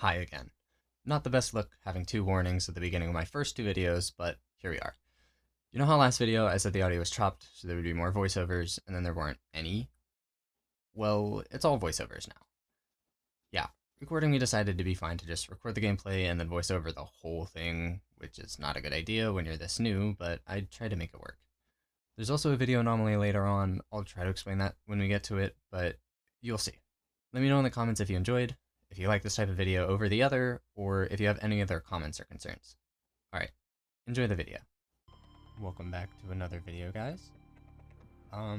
Hi again. Not the best look having two warnings at the beginning of my first two videos, but here we are. You know how last video I said the audio was chopped, so there would be more voiceovers, and then there weren't any? Well, it's all voiceovers now. Yeah, recording me decided to be fine to just record the gameplay and then voice over the whole thing, which is not a good idea when you're this new, but I tried to make it work. There's also a video anomaly later on. I'll try to explain that when we get to it, but you'll see. Let me know in the comments if you enjoyed, if you like this type of video over the other, or if you have any other comments or concerns. Alright, enjoy the video. Welcome back to another video, guys. I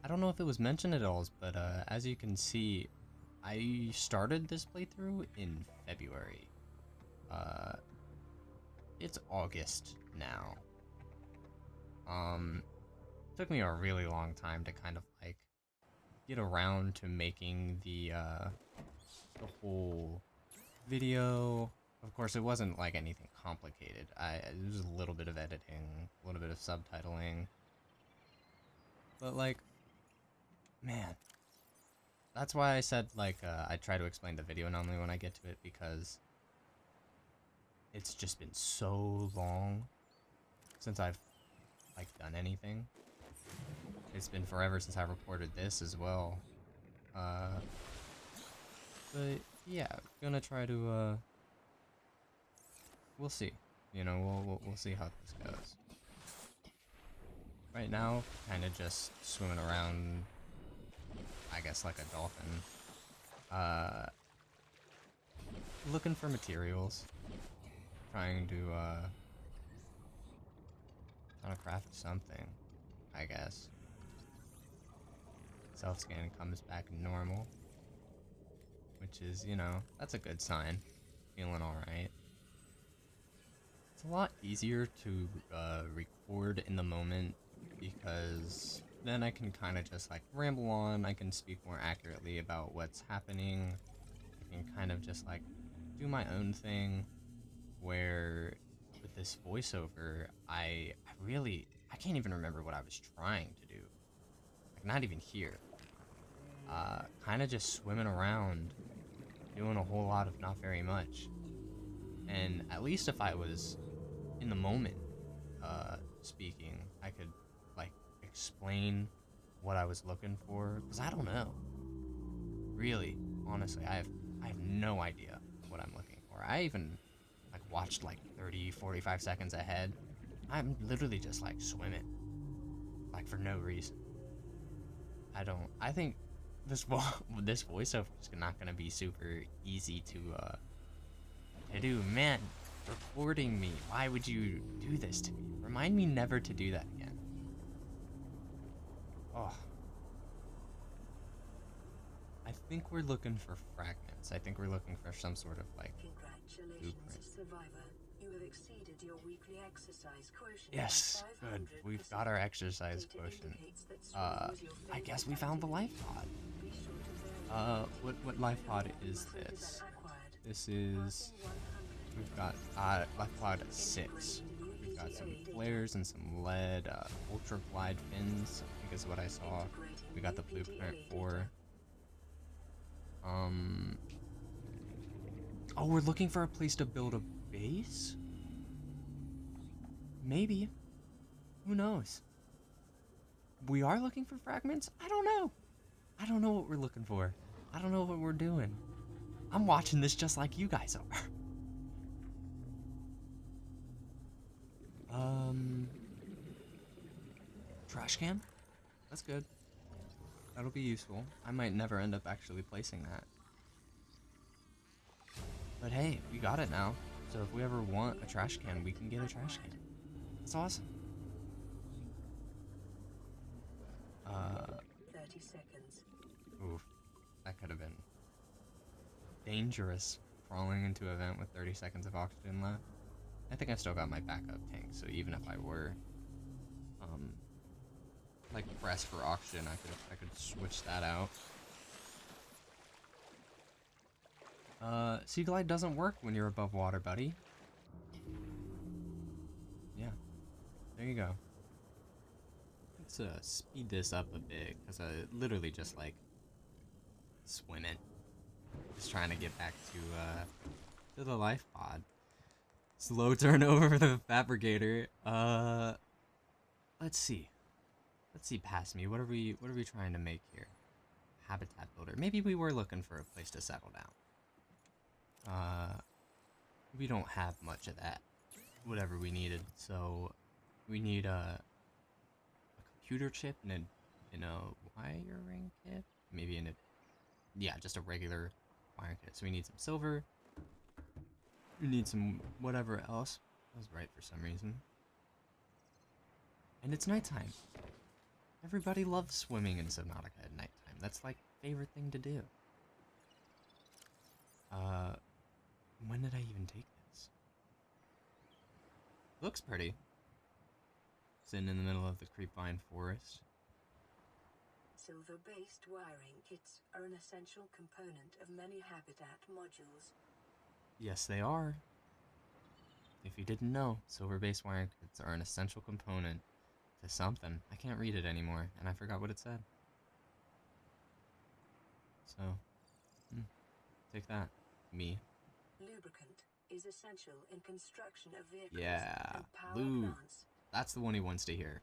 don't know if it was mentioned at all, but as you can see, I started this playthrough in February. It's August now. Took me a really long time to kind of like get around to making the whole video. Of course, it wasn't like anything complicated. It was a little bit of editing, a little bit of subtitling, but like, man, that's why I said like I try to explain the video anomaly when I get to it, because it's just been so long since I've like done anything. It's been forever since I recorded this as well. But yeah, gonna try to we'll see. You know, we'll see how this goes. Right now, kind of just swimming around, I guess like a dolphin. Looking for materials. Trying to craft something, I guess. Self-scan comes back normal, which is, you know, that's a good sign. Feeling alright. It's a lot easier to record in the moment, because then I can kind of just like ramble on. I can speak more accurately about what's happening. I can kind of just like do my own thing, where with this voiceover, I can't even remember what I was trying to do. Like, not even here. Kind of just swimming around, doing a whole lot of not very much. And at least if I was in the moment speaking, I could like explain what I was looking for, because I don't know. Really, honestly, I have no idea what I'm looking for. I even like watched like 30-45 seconds ahead. I'm literally just like swimming, like for no reason. I think this this voiceover is not gonna be super easy to do. Man, recording me. Why would you do this to me? Remind me never to do that again. Oh. I think we're looking for fragments. I think we're looking for some sort of like blueprint. Survivor. You have exceeded your weekly exercise quotient. Yes, good. We've got our exercise quotient. I guess we found the life pod. What life pod is this? This is, we've got life pod 6. We've got some flares and some lead, ultra glide fins, I think is what I saw. We got the blueprint for. Oh, we're looking for a place to build a base? Maybe. Who knows? We are looking for fragments? I don't know. I don't know what we're looking for. I don't know what we're doing. I'm watching this just like you guys are. Trash can? That's good. That'll be useful. I might never end up actually placing that. But hey, we got it now. So if we ever want a trash can, we can get a trash can. That's awesome. 30 seconds. Oof. That could have been dangerous, crawling into a vent with 30 seconds of oxygen left. I think I've still got my backup tank, so even if I were like pressed for oxygen, I could switch that out. Sea glide doesn't work when you're above water, buddy. Yeah, there you go. Let's speed this up a bit, because I literally just like swimming. Just trying to get back to to the life pod. Slow turnover for the fabricator. Let's see. Let's see past me. What are we trying to make here? Habitat builder. Maybe we were looking for a place to settle down. We don't have much of that. Whatever we needed. So we need a computer chip and a wiring kit. Maybe yeah, just a regular wiring kit. So we need some silver. We need some whatever else. I was right for some reason. And it's nighttime. Everybody loves swimming in Subnautica at nighttime. That's like favorite thing to do. When did I even take this? Looks pretty. Sitting in the middle of the creepvine forest. Silver-based wiring kits are an essential component of many habitat modules. Yes, they are. If you didn't know, silver-based wiring kits are an essential component to something. I can't read it anymore, and I forgot what it said. So, take that, me. Lubricant is essential in construction of vehicles Yeah, and power lube. plants. That's the one he wants to hear.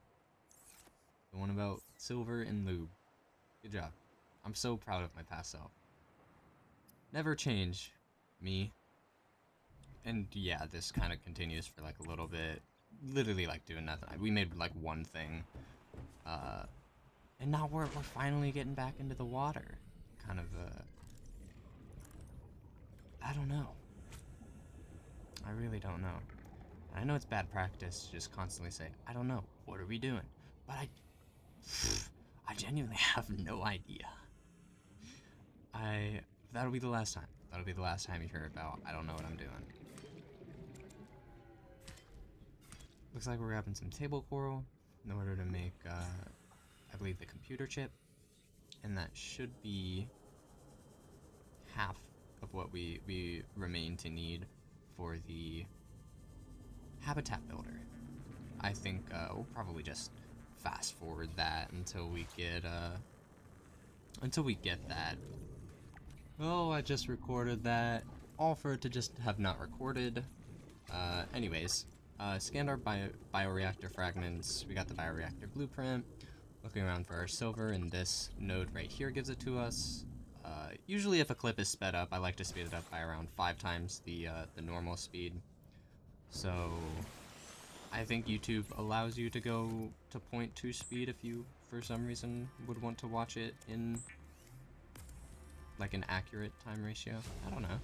The one about silver and lube. Good job. I'm so proud of my past self. Never change, me. And yeah, this kind of continues for like a little bit. Literally like doing nothing. We made like one thing. And now we're finally getting back into the water. Kind of I don't know. I really don't know. I know it's bad practice to just constantly say, I don't know, what are we doing? But I genuinely have no idea. That'll be the last time. That'll be the last time you hear about, I don't know what I'm doing. Looks like we're grabbing some table coral in order to make, I believe, the computer chip. And that should be half of what we remain to need for the habitat builder. I think we'll probably just fast forward that until we get that. Oh, I just recorded that. All for it to just have not recorded. Anyways, scanned our bioreactor fragments. We got the bioreactor blueprint. Looking around for our silver, and this node right here gives it to us. Usually if a clip is sped up, I like to speed it up by around 5 times the normal speed. So I think YouTube allows you to go to 0.2 speed if you, for some reason, would want to watch it in like an accurate time ratio. I don't know.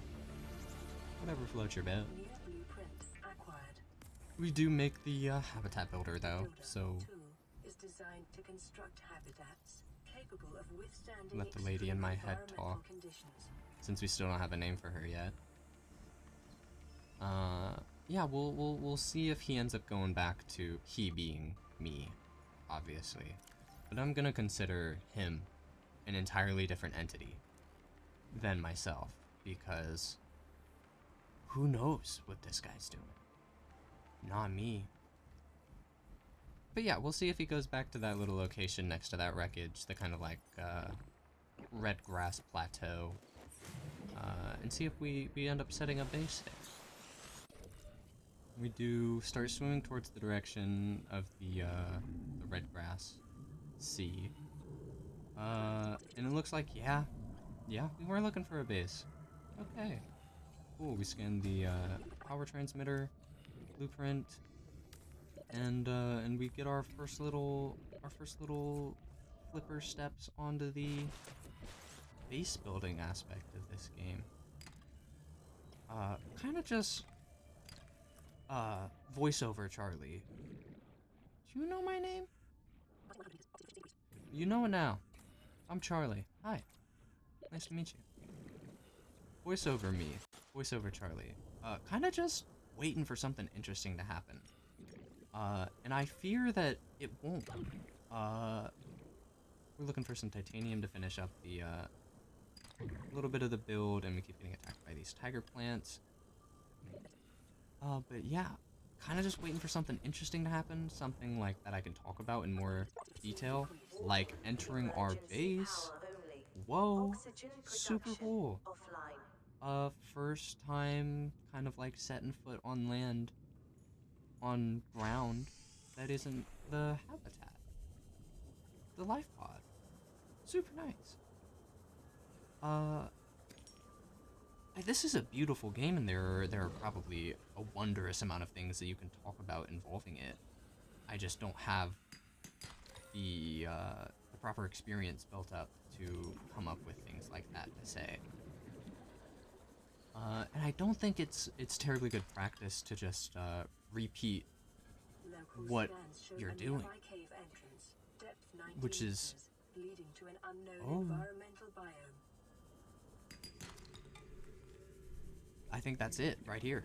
Whatever floats your boat. New blueprint acquired. We do make the habitat builder though, Builder so 2 is designed to construct habitats capable of withstanding let the lady in my head extreme talk, environmental conditions. since we still don't have a name for her yet. Yeah, we'll see if he ends up going back to he being me, obviously. But I'm gonna consider him an entirely different entity than myself, because who knows what this guy's doing? Not me. But yeah, we'll see if he goes back to that little location next to that wreckage, the kind of like red grass plateau, and see if we end up setting a base there. We do start swimming towards the direction of the red grass sea. And it looks like, yeah, we were looking for a base. Okay. Cool, we scanned the power transmitter blueprint, and we get our first little flipper steps onto the base building aspect of this game. Kind of just voiceover Charlie. Do you know my name? You know it now. I'm Charlie. Hi. Nice to meet you. Voiceover me. Voiceover Charlie. Kind of just waiting for something interesting to happen. And I fear that it won't. We're looking for some titanium to finish up the, little bit of the build, and we keep getting attacked by these tiger plants. But yeah, kind of just waiting for something interesting to happen, something like that I can talk about in more detail, like entering our base. Whoa, super cool. first time kind of like setting foot on land, on ground that isn't the habitat, the life pod. Super nice. This is a beautiful game, and there are probably a wondrous amount of things that you can talk about involving it. I just don't have the proper experience built up to come up with things like that to say. And I don't think it's terribly good practice to just repeat Local what scans show you're a doing, nearby cave entrance, depth 90 which is meters, leading to an unknown environmental biome. I think that's it right here.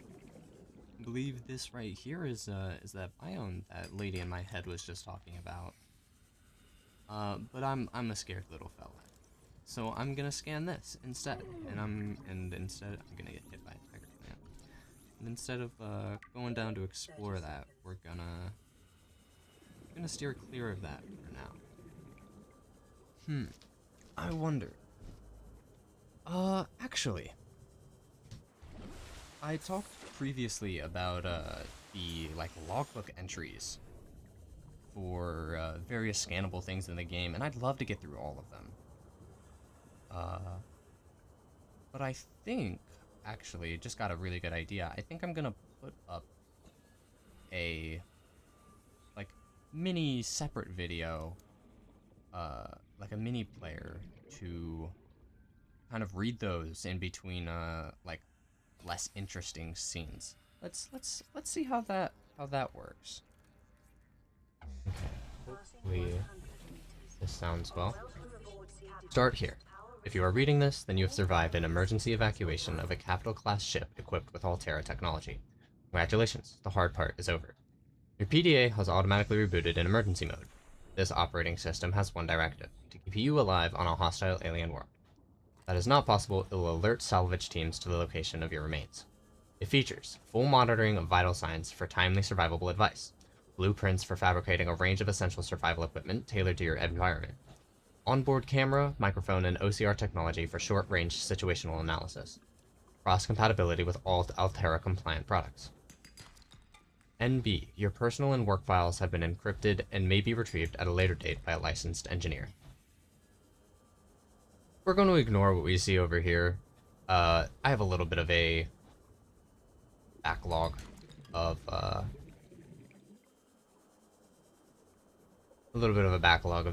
I believe this right here is that biome that lady in my head was just talking about. But I'm a scared little fella, so I'm gonna scan this instead, and instead I'm gonna get hit by a tiger plant. And instead of going down to explore that, we're gonna steer clear of that for now. I wonder. Actually, I talked previously about the like logbook entries for various scannable things in the game, and I'd love to get through all of them. But I think, actually, just got a really good idea. I think I'm gonna put up a like mini separate video, like a mini player to kind of read those in between like less interesting scenes. Let's see how that works. Okay, hopefully this sounds well. Start here. If you are reading this, then you have survived an emergency evacuation of a capital class ship equipped with Altera technology. Congratulations, the hard part is over. Your PDA has automatically rebooted in emergency mode. This operating system has one directive: to keep you alive on a hostile alien world. That is not possible, it will alert salvage teams to the location of your remains. It features full monitoring of vital signs for timely survivable advice, blueprints for fabricating a range of essential survival equipment tailored to your environment, onboard camera, microphone, and OCR technology for short-range situational analysis, cross-compatibility with all Altera-compliant products. NB, your personal and work files have been encrypted and may be retrieved at a later date by a licensed engineer. We're going to ignore what we see over here. I have a little bit of a backlog of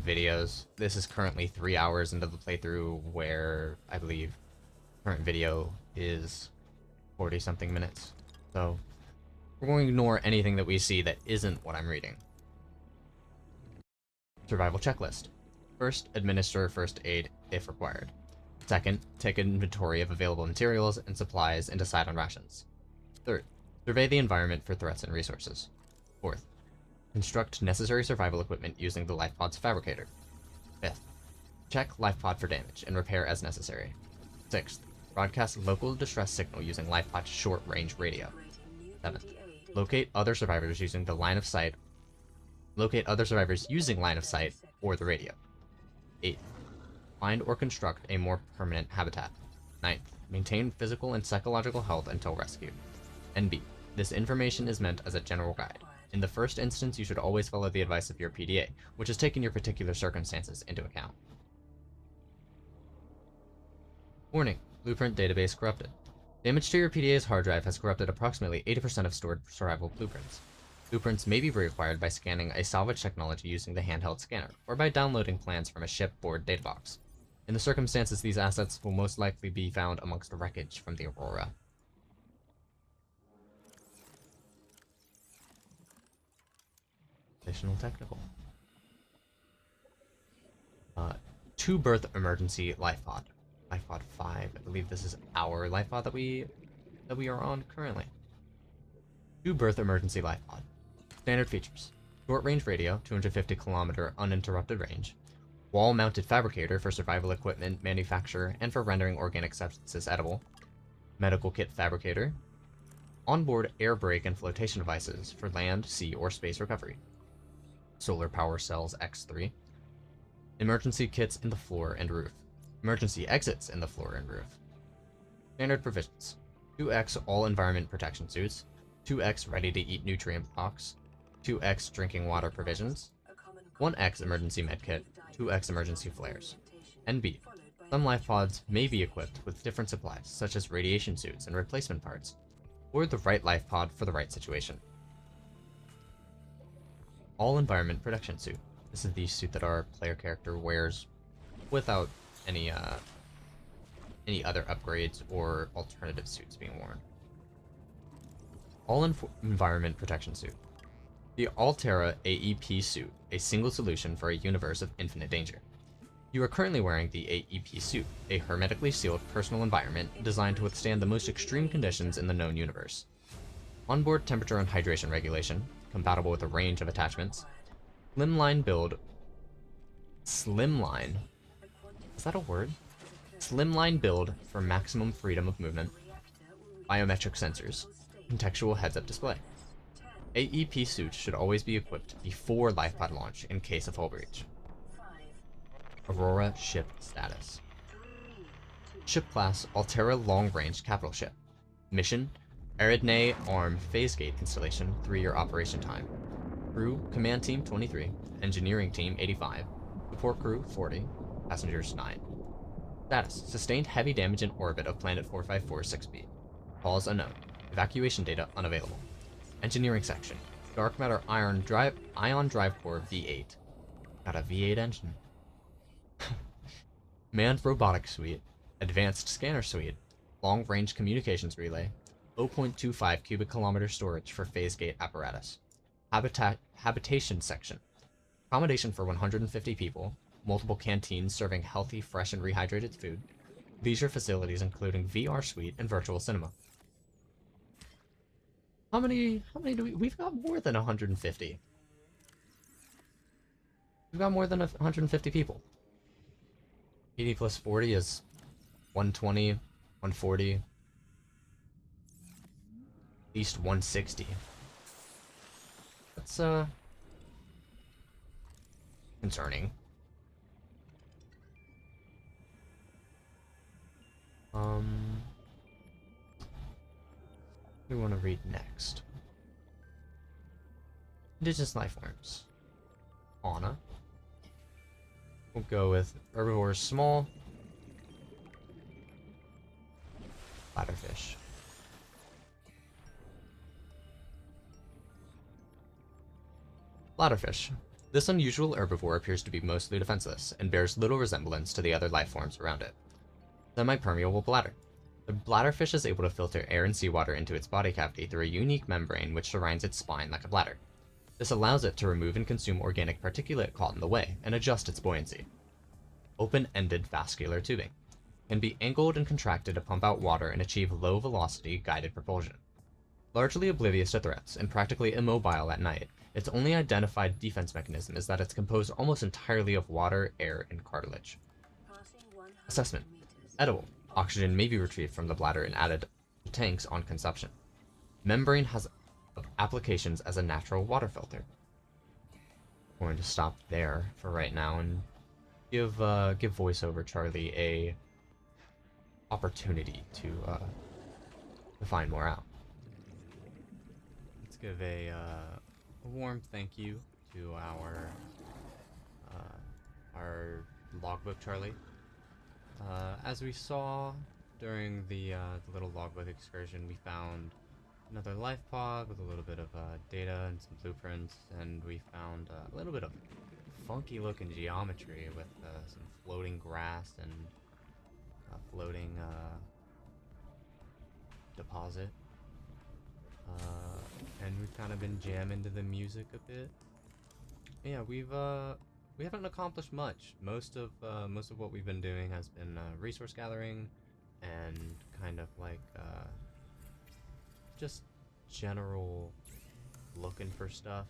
videos. This is currently 3 hours into the playthrough, where I believe current video is 40 something minutes. So we're going to ignore anything that we see that isn't what I'm reading. Survival checklist. First, administer first aid if required. Second, take inventory of available materials and supplies and decide on rations. Third, survey the environment for threats and resources. Fourth, construct necessary survival equipment using the LifePod's fabricator. Fifth, check LifePod for damage and repair as necessary. Sixth, broadcast local distress signal using LifePod's short-range radio. Seventh, locate other survivors using line of sight or the radio. 8th, find or construct a more permanent habitat. 9th, maintain physical and psychological health until rescue. NB, this information is meant as a general guide. In the first instance, you should always follow the advice of your PDA, which has taken your particular circumstances into account. Warning, blueprint database corrupted. Damage to your PDA's hard drive has corrupted approximately 80% of stored survival blueprints. Blueprints may be reacquired by scanning a salvage technology using the handheld scanner, or by downloading plans from a shipboard databox. In the circumstances, these assets will most likely be found amongst wreckage from the Aurora. Additional technical. 2-berth emergency life pod. Life pod 5. I believe this is our life pod that we are on currently. 2-berth emergency life pod. Standard features: short-range radio, 250-kilometer uninterrupted range, wall-mounted fabricator for survival equipment manufacture and for rendering organic substances edible, medical kit fabricator, onboard air brake and flotation devices for land, sea, or space recovery, solar power cells X3, emergency kits in the floor and roof, emergency exits in the floor and roof, Standard provisions. 2x all environment protection suits, 2x ready-to-eat nutrient blocks, 2x drinking water provisions, 1x emergency medkit, 2x emergency flares. NB. Some life pods may be equipped with different supplies, such as radiation suits and replacement parts, or the right life pod for the right situation. All environment protection suit. This is the suit that our player character wears without any other upgrades or alternative suits being worn. All environment protection suit. The Altera AEP suit, a single solution for a universe of infinite danger. You are currently wearing the AEP suit, a hermetically sealed personal environment designed to withstand the most extreme conditions in the known universe. Onboard temperature and hydration regulation, compatible with a range of attachments. Slimline build. Slimline? Is that a word? Slimline build for maximum freedom of movement. Biometric sensors. Contextual heads-up display. AEP suits should always be equipped before lifepod launch in case of hull breach. Aurora ship status. Ship class Altera long range capital ship. Mission Eridne Arm phase gate installation 3-year operation time. Crew Command Team 23, Engineering Team 85, Support Crew 40, Passengers 9. Status sustained heavy damage in orbit of planet 4546b. Cause unknown. Evacuation data unavailable. Engineering section Dark matter ion drive core V8. Got a V8 engine. Manned robotic suite, advanced scanner suite, long-range communications relay, 0.25 cubic kilometer storage for phase gate apparatus, habitation section, accommodation for 150 people, multiple canteens serving healthy, fresh, and rehydrated food, leisure facilities including VR suite and virtual cinema. How many do we've got more than 150. We've got more than 150 people. 80 plus 40 is 120, 140, at least 160. That's, concerning. What do we want to read next? Indigenous lifeforms. Fauna. We'll go with herbivores small. Bladderfish. Bladderfish. This unusual herbivore appears to be mostly defenseless and bears little resemblance to the other life forms around it. Semi-permeable bladder. The bladderfish is able to filter air and seawater into its body cavity through a unique membrane which surrounds its spine like a bladder. This allows it to remove and consume organic particulate caught in the way and adjust its buoyancy. Open-ended vascular tubing. Can be angled and contracted to pump out water and achieve low-velocity guided propulsion. Largely oblivious to threats and practically immobile at night, its only identified defense mechanism is that it's composed almost entirely of water, air, and cartilage. Assessment. Edible. Oxygen may be retrieved from the bladder and added to tanks on consumption. Membrane has applications as a natural water filter. I'm going to stop there for right now and give voiceover Charlie a opportunity to find more out. Let's give a warm thank you to our logbook Charlie. As we saw during the little logbook excursion, we found another life pod with a little bit of data and some blueprints, and we found a little bit of funky looking geometry with some floating grass and a floating deposit. And we've kind of been jamming to the music a bit. Yeah, we haven't accomplished much. Most of what we've been doing has been resource gathering and kind of like just general looking for stuff.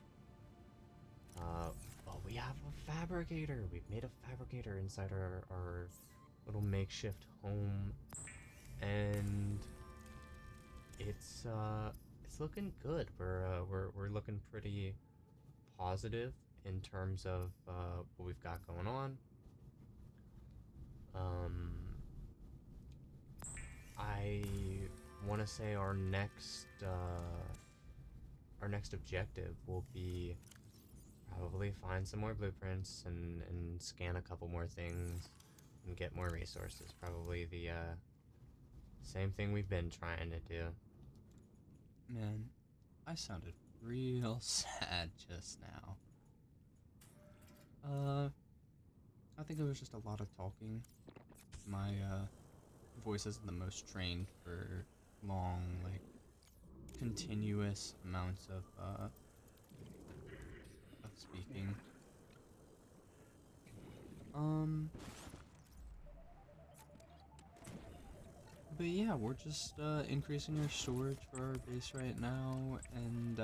Well, we have a fabricator. We've made a fabricator inside our little makeshift home, and it's looking good. We're looking pretty positive in terms of what we've got going on. I want to say our next objective will be probably find some more blueprints and scan a couple more things and get more resources. Probably the same thing we've been trying to do. Man, I sounded real sad just now. I think it was just a lot of talking. My voice isn't the most trained for long, like, continuous amounts of speaking. But yeah, we're just increasing our storage for our base right now, and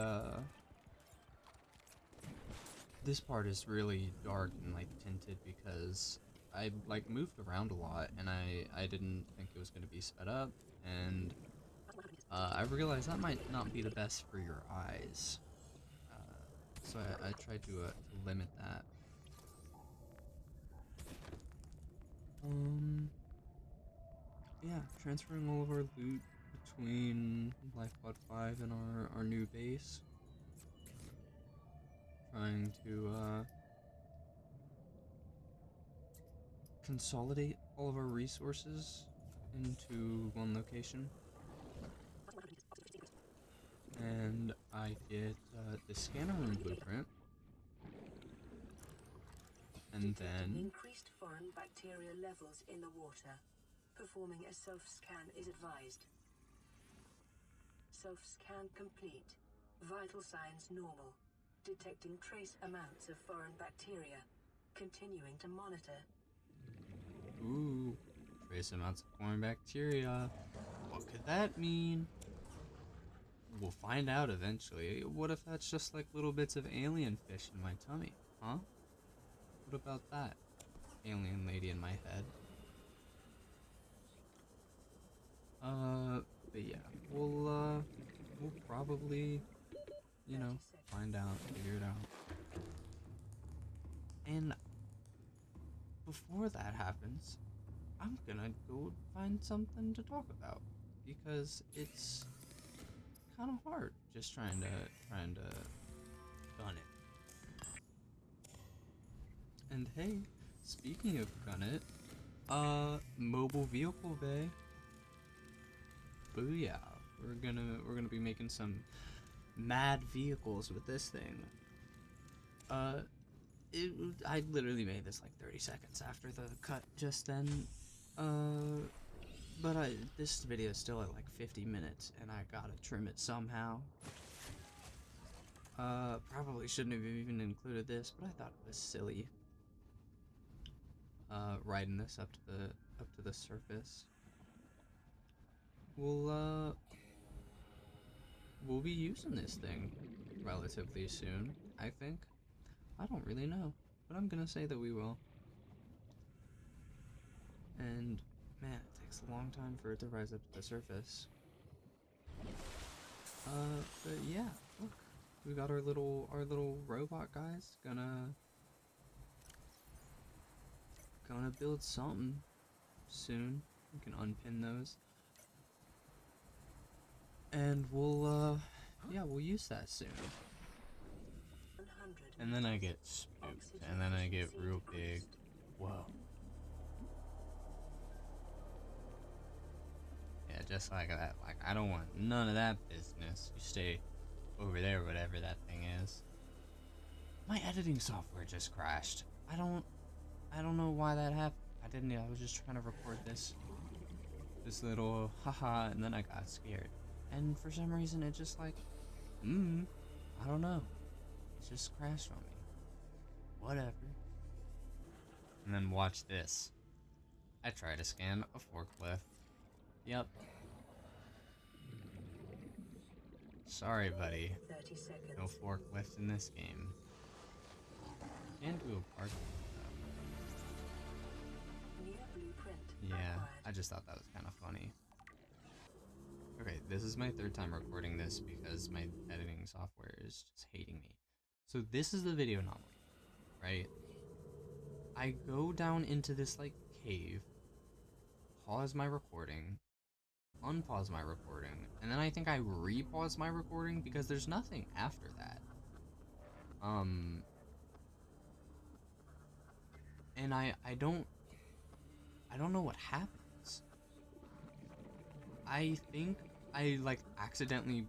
this part is really dark and like tinted because I like moved around a lot, and I didn't think it was gonna be sped up, and I realized that might not be the best for your eyes. So I tried to limit that. Yeah, transferring all of our loot between Lifeblood 5 and our new base. Trying to consolidate all of our resources into one location. And I get the scanner room blueprint. And then increased foreign bacteria levels in the water. Performing a self-scan is advised. Self-scan complete. Vital signs normal. Detecting trace amounts of foreign bacteria. Continuing to monitor. ooh, trace amounts of foreign bacteria. What could that mean? We'll find out eventually. What if that's just like little bits of alien fish in my tummy, huh? What about that? Alien lady in my head. But yeah, we'll probably, you know, find out, figure it out. And before that happens, I'm gonna go find something to talk about because it's kind of hard just trying to gun it. And hey, speaking of gun it, mobile vehicle bay. Booyah! We're gonna be making some mad vehicles with this thing. I literally made this like 30 seconds after the cut just then. But this video is still at like 50 minutes, and I gotta trim it somehow. Probably shouldn't have even included this, but I thought it was silly. Riding this up to the surface. We'll be using this thing relatively soon, I think. I don't really know, but I'm gonna say that we will. And man, it takes a long time for it to rise up to the surface. But yeah, look, we got our little robot guys gonna build something soon. We can unpin those, and we'll use that soon. And then I get spooked, and then I get real big. Whoa. Yeah, just like that. Like, I don't want none of that business. You stay over there, whatever that thing is. My editing software just crashed. I don't know why that happened. I was just trying to record this little haha, and then I got scared. And for some reason it just like, I don't know. It just crashed on me. Whatever. And then watch this. I try to scan a forklift. Yep. Sorry, buddy. 30 seconds. No forklift in this game. Can't do a park. New blueprint Yeah, acquired. I just thought that was kind of funny. Okay, this is my third time recording this because my editing software is just hating me. So this is the video anomaly, right? I go down into this like cave, pause my recording, unpause my recording, and then I think I repause my recording because there's nothing after that. And I don't know what happens. I think I like accidentally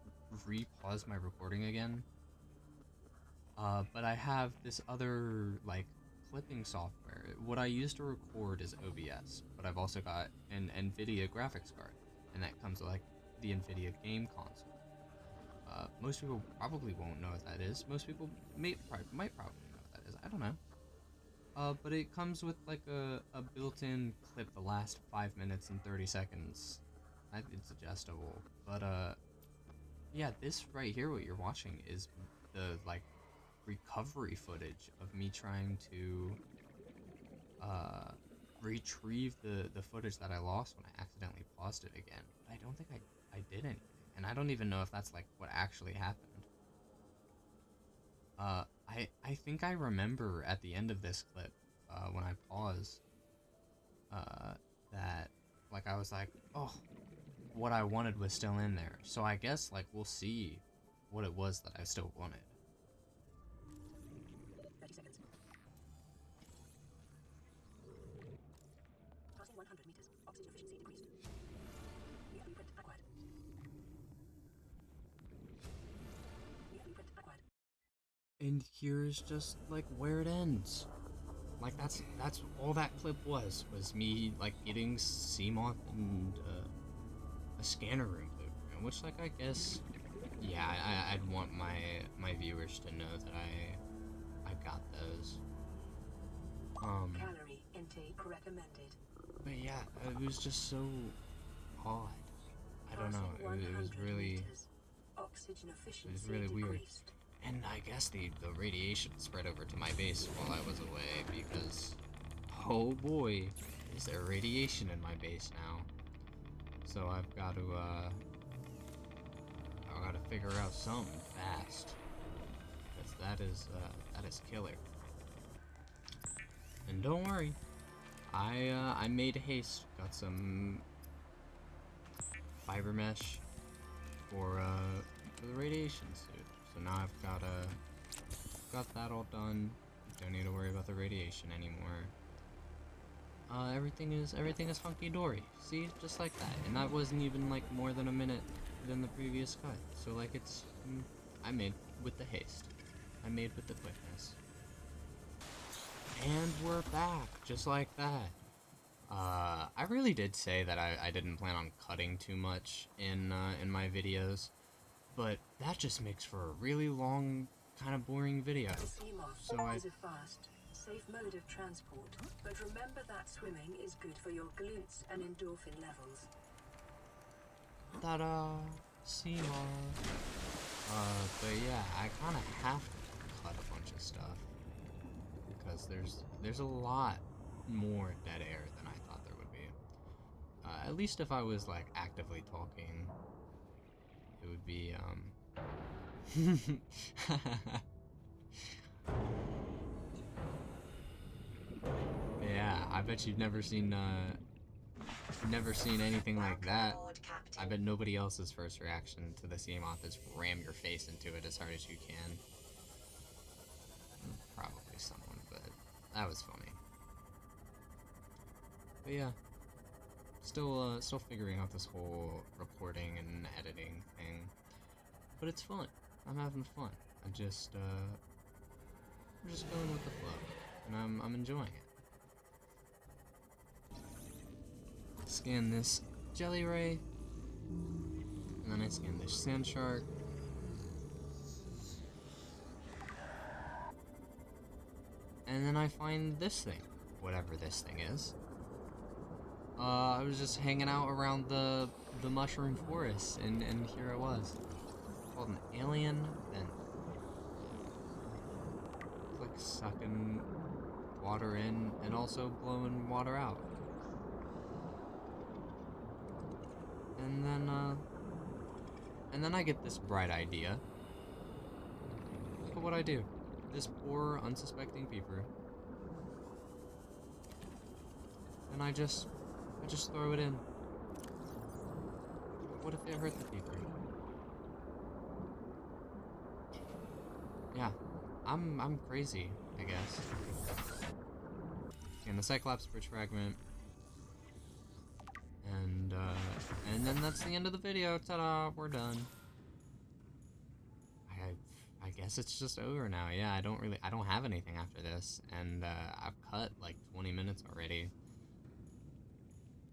repaused my recording again. But I have this other like clipping software. What I use to record is OBS, but I've also got an NVIDIA graphics card, and that comes with like the NVIDIA game console. Most people probably won't know what that is. Most people might probably know what that is. I don't know. But it comes with like a built-in clip the last 5 minutes and 30 seconds. It's adjustable. But yeah, this right here, what you're watching, is the like recovery footage of me trying to retrieve the footage that I lost when I accidentally paused it again. But I don't think I did anything. And I don't even know if that's like what actually happened. I think I remember at the end of this clip, when I paused, that like I was like, oh, what I wanted was still in there. So I guess like we'll see what it was that I still wanted. 30 seconds. Passing 100 meters. Oxygen efficiency decreased. New blueprint acquired. New blueprint acquired. And here's just like where it ends. Like that's all that clip was me like getting Seamoth and a scanner room blueprint, which like I guess, yeah, I'd want my viewers to know that I got those. Calorie intake recommended. But yeah, it was just so odd. I don't know. It was really. Oxygen efficiency It was really weird. decreased. And I guess the radiation spread over to my base while I was away because, oh boy, is there radiation in my base now. So I've got to figure out something fast, because that is killer. And don't worry, I made haste. Got some fiber mesh for the radiation suit. So now I've got that all done. Don't need to worry about the radiation anymore. Everything is hunky dory. See, just like that. And that wasn't even like more than a minute than the previous cut. So like it's, I made with the haste. I made with the quickness. And we're back, just like that. I really did say that I didn't plan on cutting too much in my videos. But that just makes for a really long, kind of boring video. So is a fast, safe mode of transport, but remember that swimming is good for your glutes and endorphin levels. Ta-da! Seamoth. But yeah, I kind of have to cut a bunch of stuff because there's a lot more dead air than I thought there would be. At least if I was like actively talking. It would be, yeah, I bet you've never seen anything like that. I bet nobody else's first reaction to the Seamoth is ram your face into it as hard as you can. Probably someone, but that was funny. But yeah. Still figuring out this whole recording and editing thing, but it's fun. I'm having fun. I'm just going with the flow, and I'm enjoying it. Scan this jelly ray, and then I scan this sand shark, and then I find this thing, whatever this thing is. I was just hanging out around the mushroom forest, and here it was. It's called an alien vent. It's like sucking water in and also blowing water out. And then I get this bright idea. Look at what I do. This poor, unsuspecting peeper. And I just throw it in. What if it hurt the keeper? Yeah, I'm crazy, I guess. And the Cyclops bridge fragment. And then that's the end of the video. Ta-da, we're done. I guess it's just over now. Yeah, I don't have anything after this. And I've cut like 20 minutes already.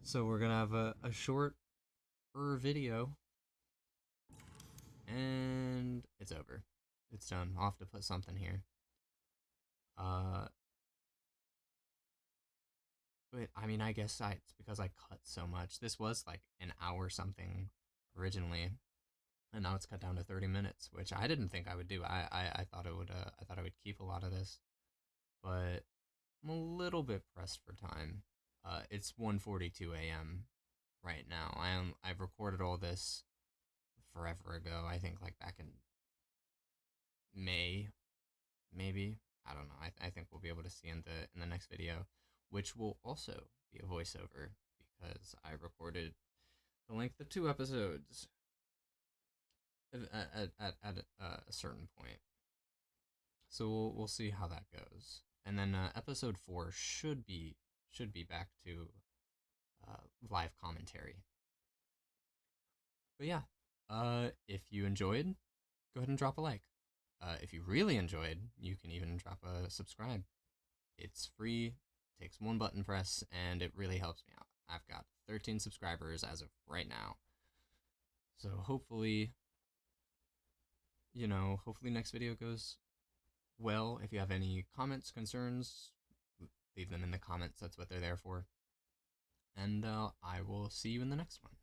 So we're gonna have a short video. And it's over. It's done. I'll have to put something here. But I mean, I guess it's because I cut so much. This was like an hour something originally, and now it's cut down to 30 minutes, which I didn't think I would do. I thought it would. I thought I would keep a lot of this, but I'm a little bit pressed for time. It's 1:42 a.m. right now. I've recorded all this forever ago. I think like back in May, maybe. I don't know. I think we'll be able to see in the next video, which will also be a voiceover because I recorded the length of 2 episodes at a certain point. So we'll see how that goes. And then episode 4 should be back to live commentary. But yeah, if you enjoyed, go ahead and drop a like. If you really enjoyed, you can even drop a subscribe. It's free, takes 1 button press, and it really helps me out. I've got 13 subscribers as of right now. So hopefully, hopefully next video goes well. If you have any comments, concerns, leave them in the comments. That's what they're there for. And I will see you in the next one.